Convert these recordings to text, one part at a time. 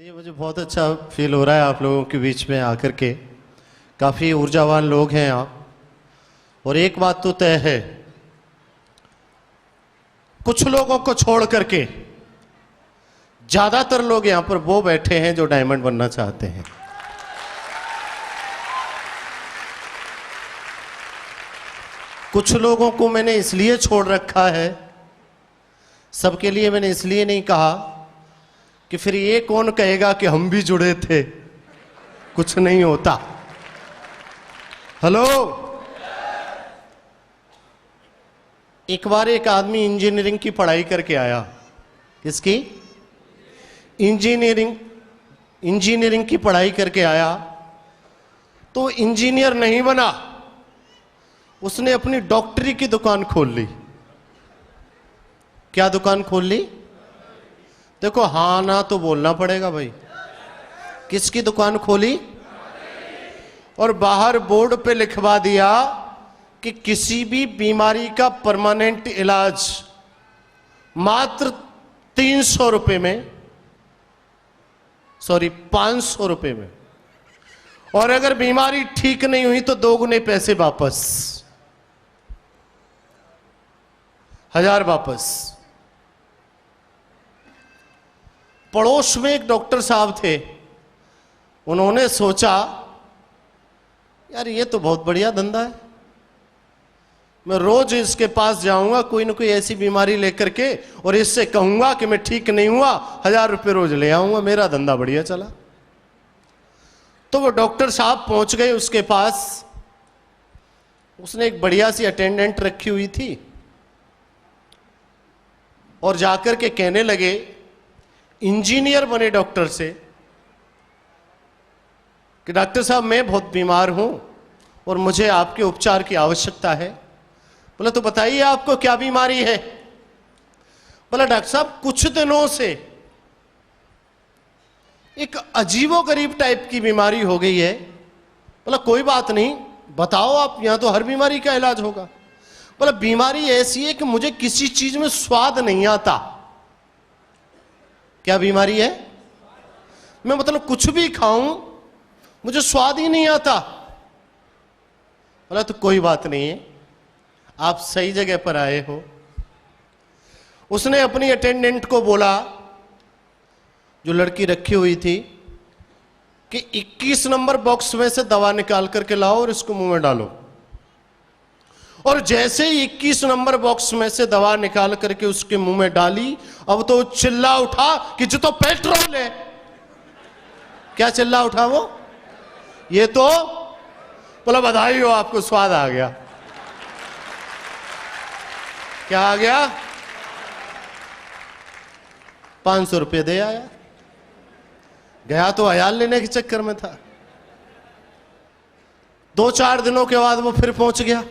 चलिए, मुझे बहुत अच्छा फील हो रहा है आप लोगों के बीच में आकर के। काफ़ी ऊर्जावान लोग हैं आप। और एक बात तो तय है, कुछ लोगों को छोड़ करके ज्यादातर लोग यहां पर वो बैठे हैं जो डायमंड बनना चाहते हैं। कुछ लोगों को मैंने इसलिए छोड़ रखा है, सबके लिए मैंने इसलिए नहीं कहा कि फिर ये कौन कहेगा कि हम भी जुड़े थे, कुछ नहीं होता। हेलो, एक बार एक आदमी इंजीनियरिंग की पढ़ाई करके आया। किसकी? इंजीनियरिंग की पढ़ाई करके आया, तो इंजीनियर नहीं बना, उसने अपनी डॉक्टरी की दुकान खोल ली। क्या दुकान खोल ली? देखो, हाँ ना तो बोलना पड़ेगा भाई। किसकी दुकान खोली? और बाहर बोर्ड पे लिखवा दिया कि किसी भी बीमारी का परमानेंट इलाज मात्र 300 रुपए में, सॉरी 500 रुपए में, और अगर बीमारी ठीक नहीं हुई तो 2 गुने पैसे वापस, 1000 वापस। पड़ोस में एक डॉक्टर साहब थे, उन्होंने सोचा यार ये तो बहुत बढ़िया धंधा है, मैं रोज इसके पास जाऊंगा कोई ना कोई ऐसी बीमारी लेकर के, और इससे कहूंगा कि मैं ठीक नहीं हुआ, 1000 रुपये रोज ले आऊंगा, मेरा धंधा बढ़िया चला। तो वो डॉक्टर साहब पहुंच गए उसके पास। उसने एक बढ़िया सी अटेंडेंट रखी हुई थी, और जाकर के कहने लगे इंजीनियर बने डॉक्टर से कि डॉक्टर साहब मैं बहुत बीमार हूं और मुझे आपके उपचार की आवश्यकता है। बोला तो बताइए आपको क्या बीमारी है? बोला डॉक्टर साहब कुछ दिनों से एक अजीबोगरीब टाइप की बीमारी हो गई है। बोला कोई बात नहीं, बताओ आप, यहां तो हर बीमारी का इलाज होगा। बोला बीमारी ऐसी है कि मुझे किसी चीज में स्वाद नहीं आता। क्या बीमारी है? मैं मतलब कुछ भी खाऊं मुझे स्वाद ही नहीं आता। बोला तो कोई बात नहीं है, आप सही जगह पर आए हो। उसने अपनी अटेंडेंट को बोला, जो लड़की रखी हुई थी, कि 21 नंबर बॉक्स में से दवा निकाल करके लाओ और इसको मुंह में डालो। और जैसे ही 21 नंबर बॉक्स में से दवा निकाल करके उसके मुंह में डाली, अब तो चिल्ला उठा कि जो तो पेट्रोल है। क्या चिल्ला उठा वो? ये तो, बोला बधाई हो आपको स्वाद आ गया। क्या आ गया? 500 रुपये दे आया। गया तो अयाल लेने के चक्कर में था। 2-4 दिनों के बाद वो फिर पहुंच गया।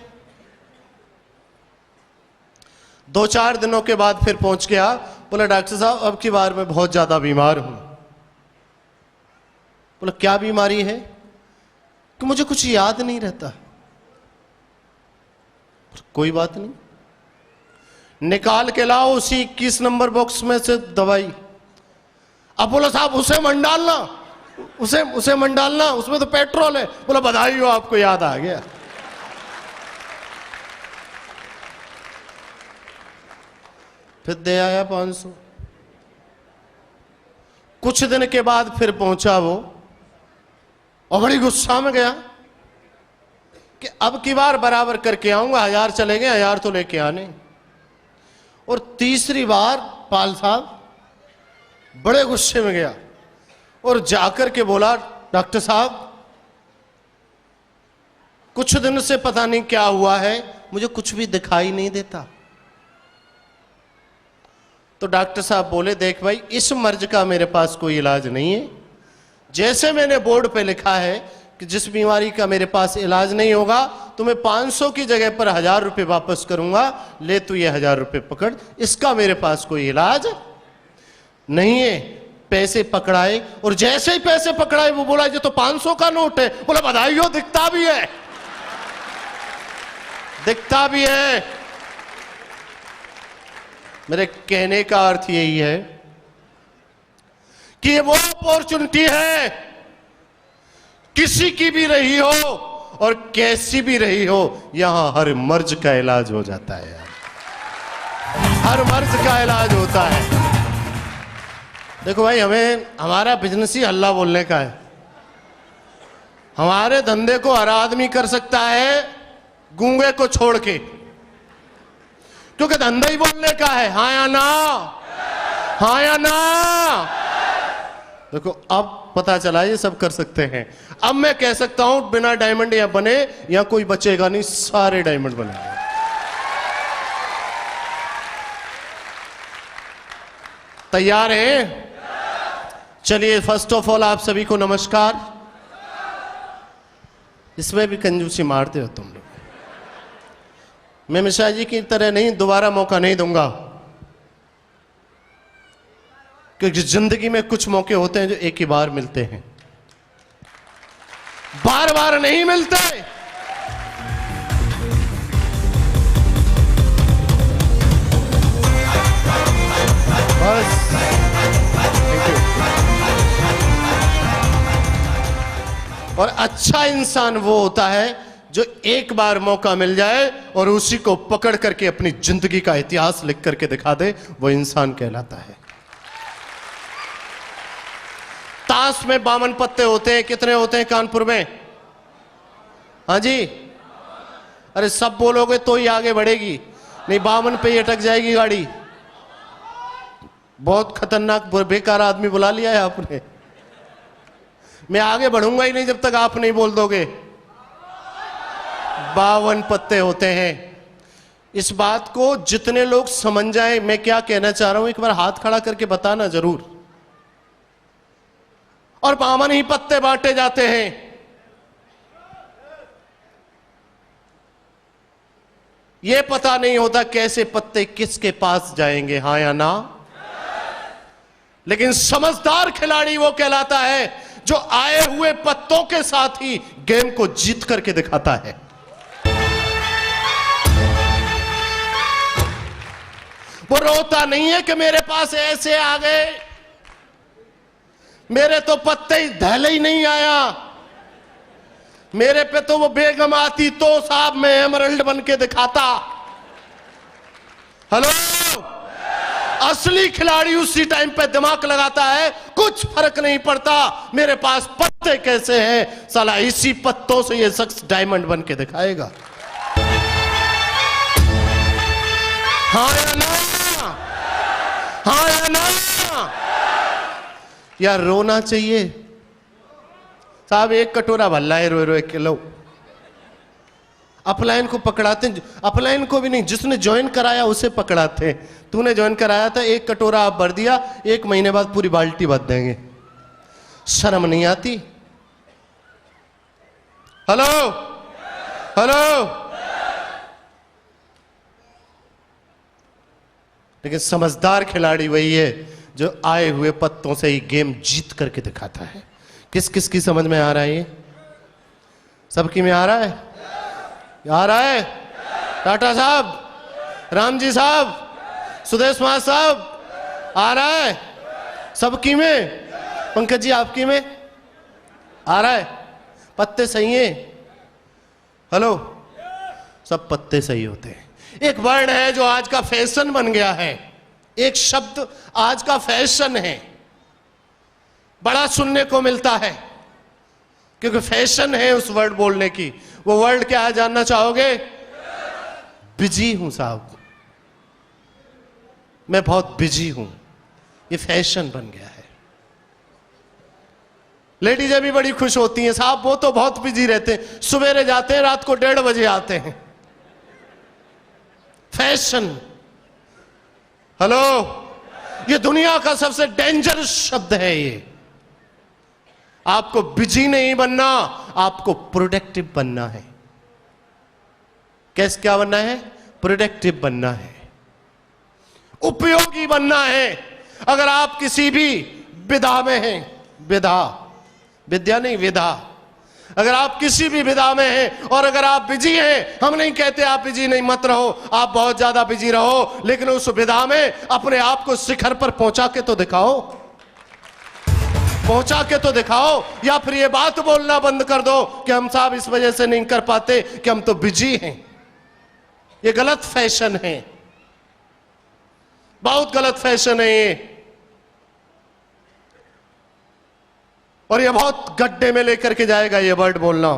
2-4 दिनों के बाद फिर पहुंच गया। बोला डॉक्टर साहब अब की बार मैं बहुत ज्यादा बीमार हूं। बोला क्या बीमारी है? कि मुझे कुछ याद नहीं रहता। कोई बात नहीं, निकाल के लाओ उसी 21 नंबर बॉक्स में से दवाई। अब बोला साहब उसे मन डालना, उसे मन डालना, उसमें तो पेट्रोल है। बोला बधाई हो आपको याद आ गया। फिर दे आया 500। कुछ दिन के बाद फिर पहुंचा वो, और बड़ी गुस्सा में गया कि अब की बार बराबर करके आऊंगा, 1000 चले गए, 1000 तो लेके आने। और तीसरी बार पाल साहब बड़े गुस्से में गया और जाकर के बोला डॉक्टर साहब कुछ दिन से पता नहीं क्या हुआ है, मुझे कुछ भी दिखाई नहीं देता। तो डॉक्टर साहब बोले देख भाई, इस मर्ज का मेरे पास कोई इलाज नहीं है। जैसे मैंने बोर्ड पे लिखा है कि जिस बीमारी का मेरे पास इलाज नहीं होगा तो मैं 500 की जगह पर 1000 रुपये वापस करूंगा, ले तू ये 1000 रुपये पकड़, इसका मेरे पास कोई इलाज नहीं है। पैसे पकड़ाए, और जैसे ही पैसे पकड़ाए वो बोला ये तो 500 का नोट है। बोला बधाई हो, दिखता भी है, दिखता भी है। मेरे कहने का अर्थ यही है कि वो अपॉर्चुनिटी है, किसी की भी रही हो और कैसी भी रही हो, यहां हर मर्ज का इलाज हो जाता है यार, हर मर्ज का इलाज होता है। देखो भाई, हमें हमारा बिजनेस ही हल्ला बोलने का है। हमारे धंधे को हर आदमी कर सकता है गूंगे को छोड़ के, क्योंकि धंधा ही बोलने का है। हाँ या ना, हाँ या ना। देखो अब पता चला ये सब कर सकते हैं। अब मैं कह सकता हूं बिना डायमंड या बने या कोई बचेगा नहीं, सारे डायमंड बनेंगे। तैयार हैं? चलिए, फर्स्ट ऑफ ऑल आप सभी को नमस्कार। इसमें भी कंजूसी मारते हो तुम लोग। मैं मिश्रा जी की तरह नहीं, दोबारा मौका नहीं दूंगा, क्योंकि जिंदगी में कुछ मौके होते हैं जो एक ही बार मिलते हैं, बार बार नहीं मिलते। बस, और अच्छा इंसान वो होता है जो एक बार मौका मिल जाए और उसी को पकड़ करके अपनी जिंदगी का इतिहास लिख करके दिखा दे, वो इंसान कहलाता है। ताश में 52 पत्ते होते हैं। कितने होते हैं कानपुर में? हाँ जी, अरे सब बोलोगे तो ही आगे बढ़ेगी, नहीं 52 पे ही अटक जाएगी गाड़ी। बहुत खतरनाक बेकार आदमी बुला लिया है आपने। मैं आगे बढ़ूंगा ही नहीं जब तक आप नहीं बोल दोगे। 52 पत्ते होते हैं। इस बात को जितने लोग समझ जाएं मैं क्या कहना चाह रहा हूं, एक बार हाथ खड़ा करके बताना जरूर। और 52 ही पत्ते बांटे जाते हैं। यह पता नहीं होता कैसे पत्ते किसके पास जाएंगे, हां या ना। लेकिन समझदार खिलाड़ी वो कहलाता है जो आए हुए पत्तों के साथ ही गेम को जीत करके दिखाता है। वो रोता नहीं है कि मेरे पास ऐसे आ गए, मेरे तो पत्ते ही धैले ही नहीं आया, मेरे पे तो वो बेगम आती तो साहब मैं एमरल्ड बन के दिखाता। हेलो, असली खिलाड़ी उसी टाइम पे दिमाग लगाता है, कुछ फर्क नहीं पड़ता मेरे पास पत्ते कैसे हैं, साला इसी पत्तों से ये शख्स डायमंड बन के दिखाएगा। हाँ या ना, हाँ या ना। यार रोना चाहिए साहब, एक कटोरा भल्ला है रोए रोए किलो। अपलाइन को पकड़ाते, अपलाइन को भी नहीं, जिसने ज्वाइन कराया उसे पकड़ाते। तूने ज्वाइन कराया था, एक कटोरा आप भर दिया, 1 महीने बाद पूरी बाल्टी भर देंगे। शर्म नहीं आती? Hello hello. लेकिन समझदार खिलाड़ी वही है जो आए हुए पत्तों से ही गेम जीत करके दिखाता है। किस किस की समझ में आ रहा है? ये सबकी में आ रहा है? आ रहा है? टाटा साहब, रामजी साहब, सुदेश महाराज साहब, आ रहा है सबकी में? पंकज जी आपकी में आ रहा है? पत्ते सही हैं? हेलो, सब पत्ते सही होते हैं। एक वर्ड है जो आज का फैशन बन गया है, एक शब्द आज का फैशन है, बड़ा सुनने को मिलता है क्योंकि फैशन है उस वर्ड बोलने की। वो वर्ड क्या है जानना चाहोगे? बिजी हूं साहब, मैं बहुत बिजी हूं, ये फैशन बन गया है। लेडीजें भी बड़ी खुश होती हैं साहब, वो तो बहुत बिजी रहते हैं, सवेरे जाते हैं रात को 1:30 बजे आते हैं। फैशन। हेलो, ये दुनिया का सबसे डेंजरस शब्द है ये। आपको बिजी नहीं बनना, आपको प्रोडक्टिव बनना है। कैसे क्या बनना है? प्रोडक्टिव बनना है, उपयोगी बनना है। अगर आप किसी भी विधा में हैं, विधा, विद्या नहीं विधा, अगर आप किसी भी विधा में हैं और अगर आप बिजी हैं, हम नहीं कहते आप बिजी नहीं मत रहो, आप बहुत ज्यादा बिजी रहो, लेकिन उस विधा में अपने आप को शिखर पर पहुंचा के तो दिखाओ। पहुंचा के तो दिखाओ, या फिर ये बात बोलना बंद कर दो कि हम साहब इस वजह से नहीं कर पाते कि हम तो बिजी हैं। ये गलत फैशन है, बहुत गलत फैशन है ये, और ये बहुत गड्ढे में लेकर के जाएगा ये वर्ड बोलना।